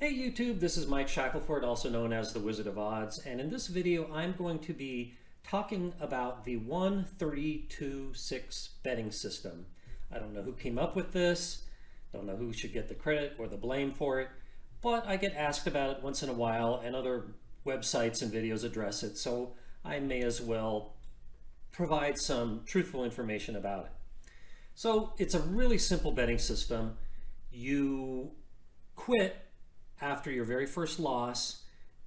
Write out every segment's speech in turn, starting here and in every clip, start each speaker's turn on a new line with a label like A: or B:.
A: Hey YouTube, this is Mike Shackelford, also known as the Wizard of Odds, and in this video I'm going to be talking about the 1-3-2-6 betting system. I don't know who came up with this, don't know who should get the credit or the blame for it, but I get asked about it once in a while and other websites and videos address it, so I may as well provide some truthful information about it. So it's a really simple betting system. You quit after your very first loss,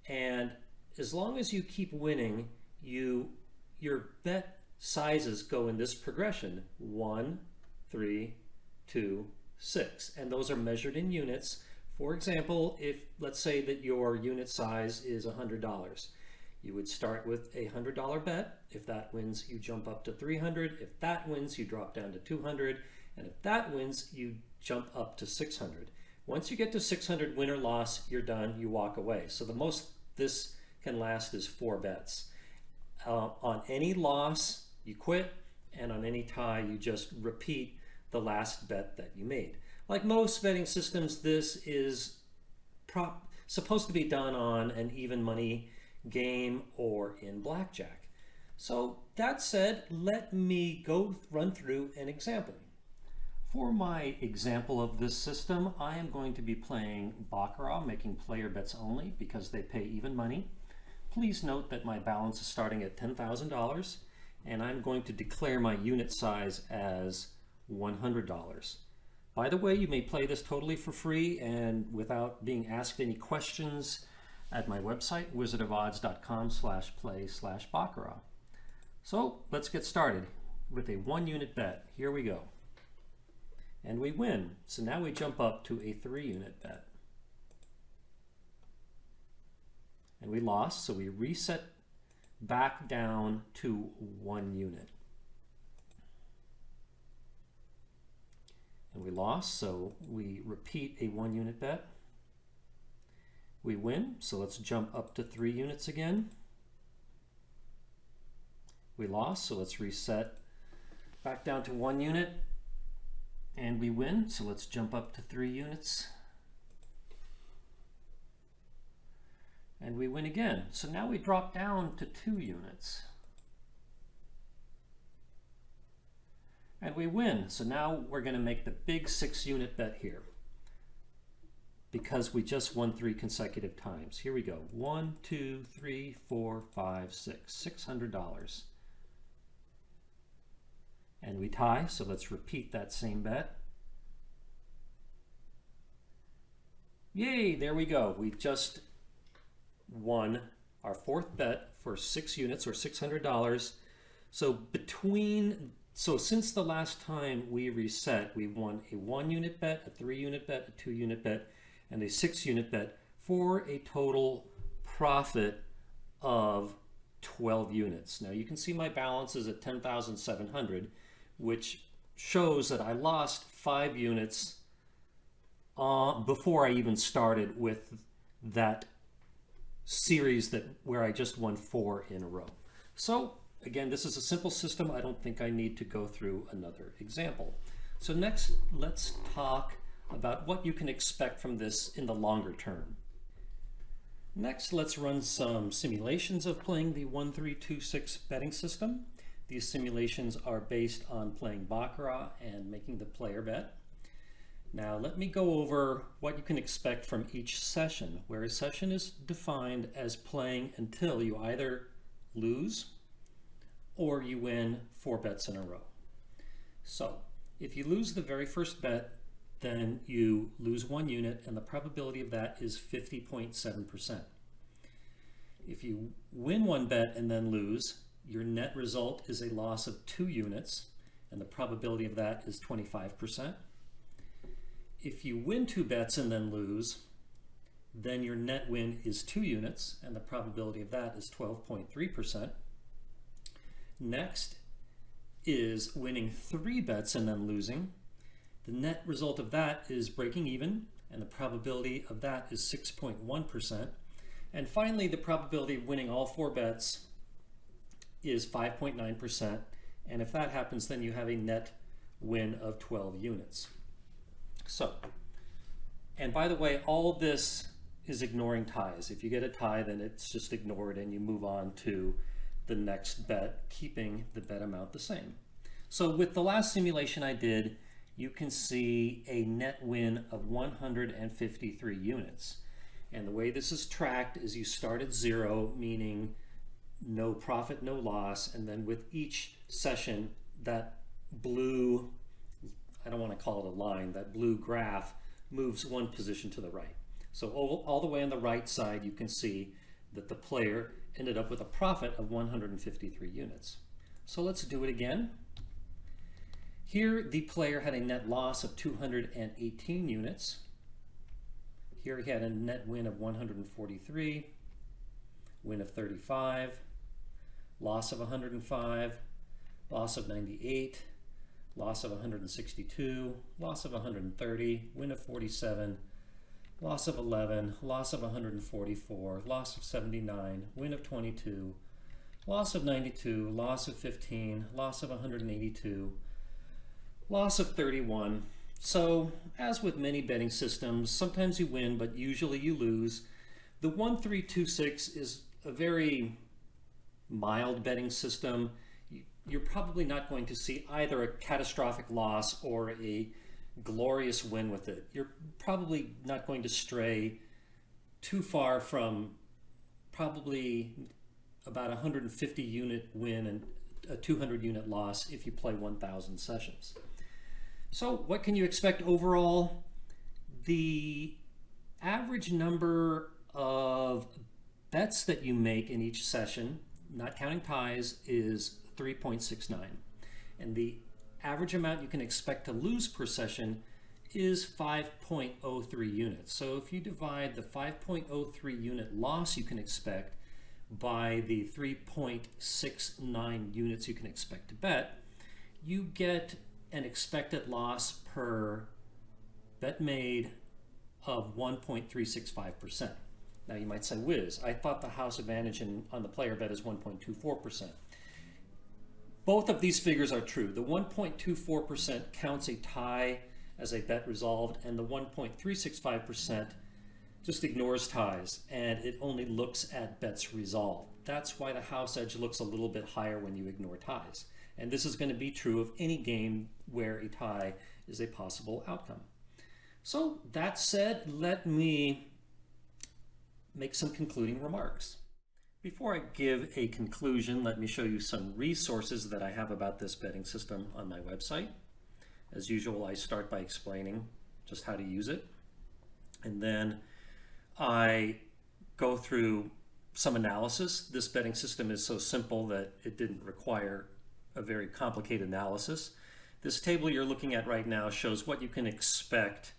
A: and as long as you keep winning, your bet sizes go in this progression: 1, 3, 2, 6, and those are measured in units. For example, if let's say that your unit size is $100, you would start with a $100 bet. If that wins, you jump up to 300. If that wins, you drop down to 200, and if that wins, you jump up to 600. Once you get to 600, win or loss, you're done, you walk away. So the most this can last is 4 bets. On any loss, you quit, and on any tie, you just repeat the last bet that you made. Like most betting systems, this is supposed to be done on an even money game or in blackjack. So that said, let me run through an example. For my example of this system, I am going to be playing Baccarat, making player bets only because they pay even money. Please note that my balance is starting at $10,000, and I'm going to declare my unit size as $100. By the way, you may play this totally for free and without being asked any questions at my website, wizardofodds.com/play/Baccarat. So let's get started with a 1-unit bet. Here we go. And we win. So now we jump up to a 3-unit bet. And we lost, so we reset back down to 1 unit. And we lost, so we repeat a 1-unit bet. We win, so let's jump up to 3 units again. We lost, so let's reset back down to 1 unit. And we win, so let's jump up to 3 units. And we win again. So now we drop down to 2 units. And we win. So now we're going to make the big 6-unit bet here, because we just won 3 consecutive times. Here we go. 1, 2, 3, 4, 5, 6. $600. And we tie, so let's repeat that same bet. Yay, there we go. We just won our 4th bet for 6 units or $600. So since the last time we reset, we won a 1-unit bet, a 3-unit bet, a 2-unit bet, and a 6-unit bet for a total profit of 12 units. Now you can see my balance is at 10,700, which shows that I lost 5 units before I even started with that series where I just won 4 in a row. So again, this is a simple system. I don't think I need to go through another example. So next, let's talk about what you can expect from this in the longer term. Next, let's run some simulations of playing the 1-3-2-6 betting system. These simulations are based on playing Baccarat and making the player bet. Now let me go over what you can expect from each session, where a session is defined as playing until you either lose or you win 4 bets in a row. So if you lose the very first bet, then you lose 1 unit, and the probability of that is 50.7%. If you win 1 bet and then lose, your net result is a loss of 2 units, and the probability of that is 25%. If you win 2 bets and then lose, then your net win is 2 units, and the probability of that is 12.3%. Next is winning 3 bets and then losing. The net result of that is breaking even, and the probability of that is 6.1%. And finally, the probability of winning all 4 bets is 5.9%. And if that happens, then you have a net win of 12 units. So, and by the way, all this is ignoring ties. If you get a tie, then it's just ignored and you move on to the next bet, keeping the bet amount the same. So with the last simulation I did, you can see a net win of 153 units. And the way this is tracked is you start at 0, meaning no profit, no loss, and then with each session, that blue, I don't want to call it a line, that blue graph moves one position to the right. So all the way on the right side, you can see that the player ended up with a profit of 153 units. So let's do it again. Here, the player had a net loss of 218 units. Here he had a net win of 143, win of 35, loss of 105, loss of 98, loss of 162, loss of 130, win of 47, loss of 11, loss of 144, loss of 79, win of 22, loss of 92, loss of 15, loss of 182, loss of 31. So, as with many betting systems, sometimes you win, but usually you lose. The 1-3-2-6 is a very mild betting system. You're probably not going to see either a catastrophic loss or a glorious win with it. You're probably not going to stray too far from probably about a 150 unit win and a 200 unit loss if you play 1,000 sessions. So what can you expect overall? The average number of bets that you make in each session, not counting ties, is 3.69. And the average amount you can expect to lose per session is 5.03 units. So if you divide the 5.03 unit loss you can expect by the 3.69 units you can expect to bet, you get an expected loss per bet made of 1.365%. Now you might say, whiz, I thought the house advantage on the player bet is 1.24%. Both of these figures are true. The 1.24% counts a tie as a bet resolved, and the 1.365% just ignores ties, and it only looks at bets resolved. That's why the house edge looks a little bit higher when you ignore ties. And this is going to be true of any game where a tie is a possible outcome. So that said, let me make some concluding remarks. Before I give a conclusion, let me show you some resources that I have about this betting system on my website. As usual, I start by explaining just how to use it. And then I go through some analysis. This betting system is so simple that it didn't require a very complicated analysis. This table you're looking at right now shows what you can expect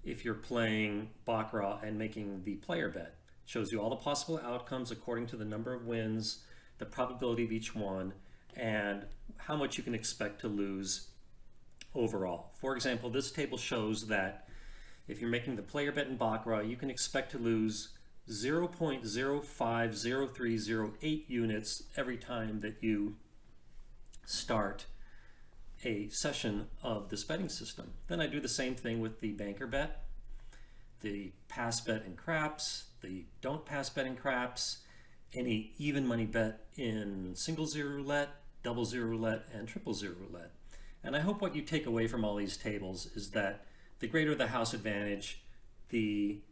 A: if you're playing Baccarat and making the player bet. It shows you all the possible outcomes according to the number of wins, the probability of each one, and how much you can expect to lose overall. For example, this table shows that if you're making the player bet in Baccarat, you can expect to lose 0.050308 units every time that you start a session of this betting system. Then I do the same thing with the banker bet, the pass bet in craps, the don't pass bet in craps, any even money bet in single zero roulette, double zero roulette, and triple zero roulette. And I hope what you take away from all these tables is that the greater the house advantage, the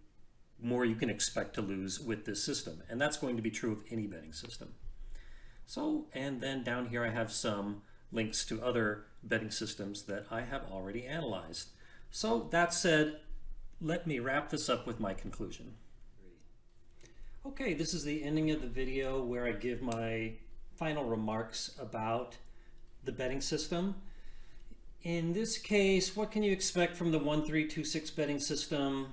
A: more you can expect to lose with this system. And that's going to be true of any betting system. So, and then down here I have some links to other betting systems that I have already analyzed. So that said, let me wrap this up with my conclusion. Okay, this is the ending of the video where I give my final remarks about the betting system. In this case, what can you expect from the 1-3-2-6 betting system?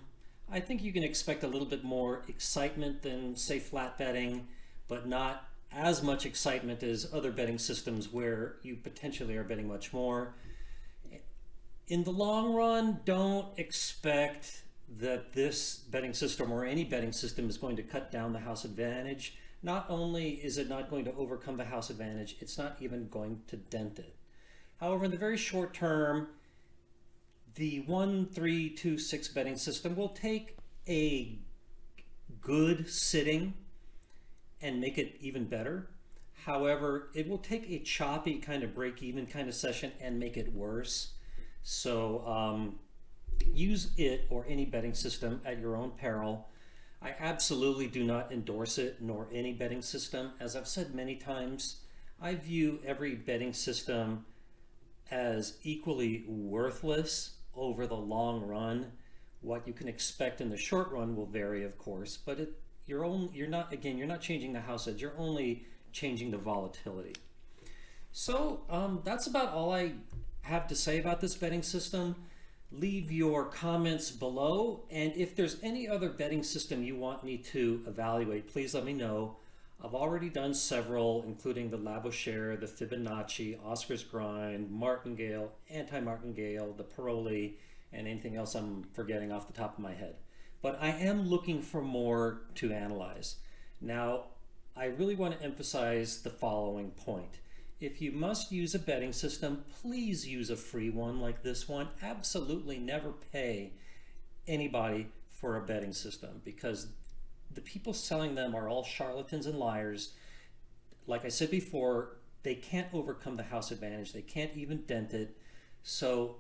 A: I think you can expect a little bit more excitement than, say, flat betting, but not as much excitement as other betting systems where you potentially are betting much more. In the long run, don't expect that this betting system or any betting system is going to cut down the house advantage. Not only is it not going to overcome the house advantage, it's not even going to dent it. However, in the very short term, the 1-3-2-6 betting system will take a good sitting and make it even better. However, it will take a choppy kind of break-even kind of session and make it worse. So use it or any bedding system at your own peril. I absolutely do not endorse it, nor any bedding system. As I've said many times, I view every bedding system as equally worthless over the long run. What you can expect in the short run will vary, of course, but you're not changing the house edge, you're only changing the volatility. So that's about all I have to say about this bedding system. Leave your comments below, and if there's any other bedding system you want me to evaluate, please let me know. I've already done several, including the Labouchere, the Fibonacci, Oscar's Grind, Martingale, Anti-Martingale, the Paroli, and anything else I'm forgetting off the top of my head. But I am looking for more to analyze. Now, I really want to emphasize the following point. If you must use a bedding system, please use a free one like this one. Absolutely never pay anybody for a bedding system, because the people selling them are all charlatans and liars. Like I said before, they can't overcome the house advantage. They can't even dent it. So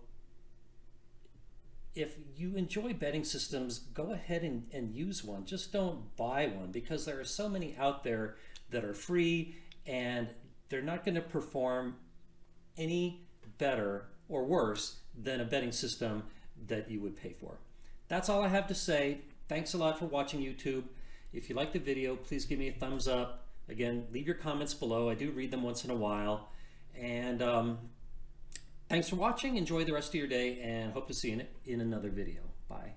A: if you enjoy bedding systems, go ahead and use one. Just don't buy one, because there are so many out there that are free and they're not going to perform any better or worse than a bedding system that you would pay for. That's all I have to say. Thanks a lot for watching YouTube. If you like the video, please give me a thumbs up. Again, leave your comments below. I do read them once in a while. And thanks for watching. Enjoy the rest of your day, and hope to see you in another video. Bye.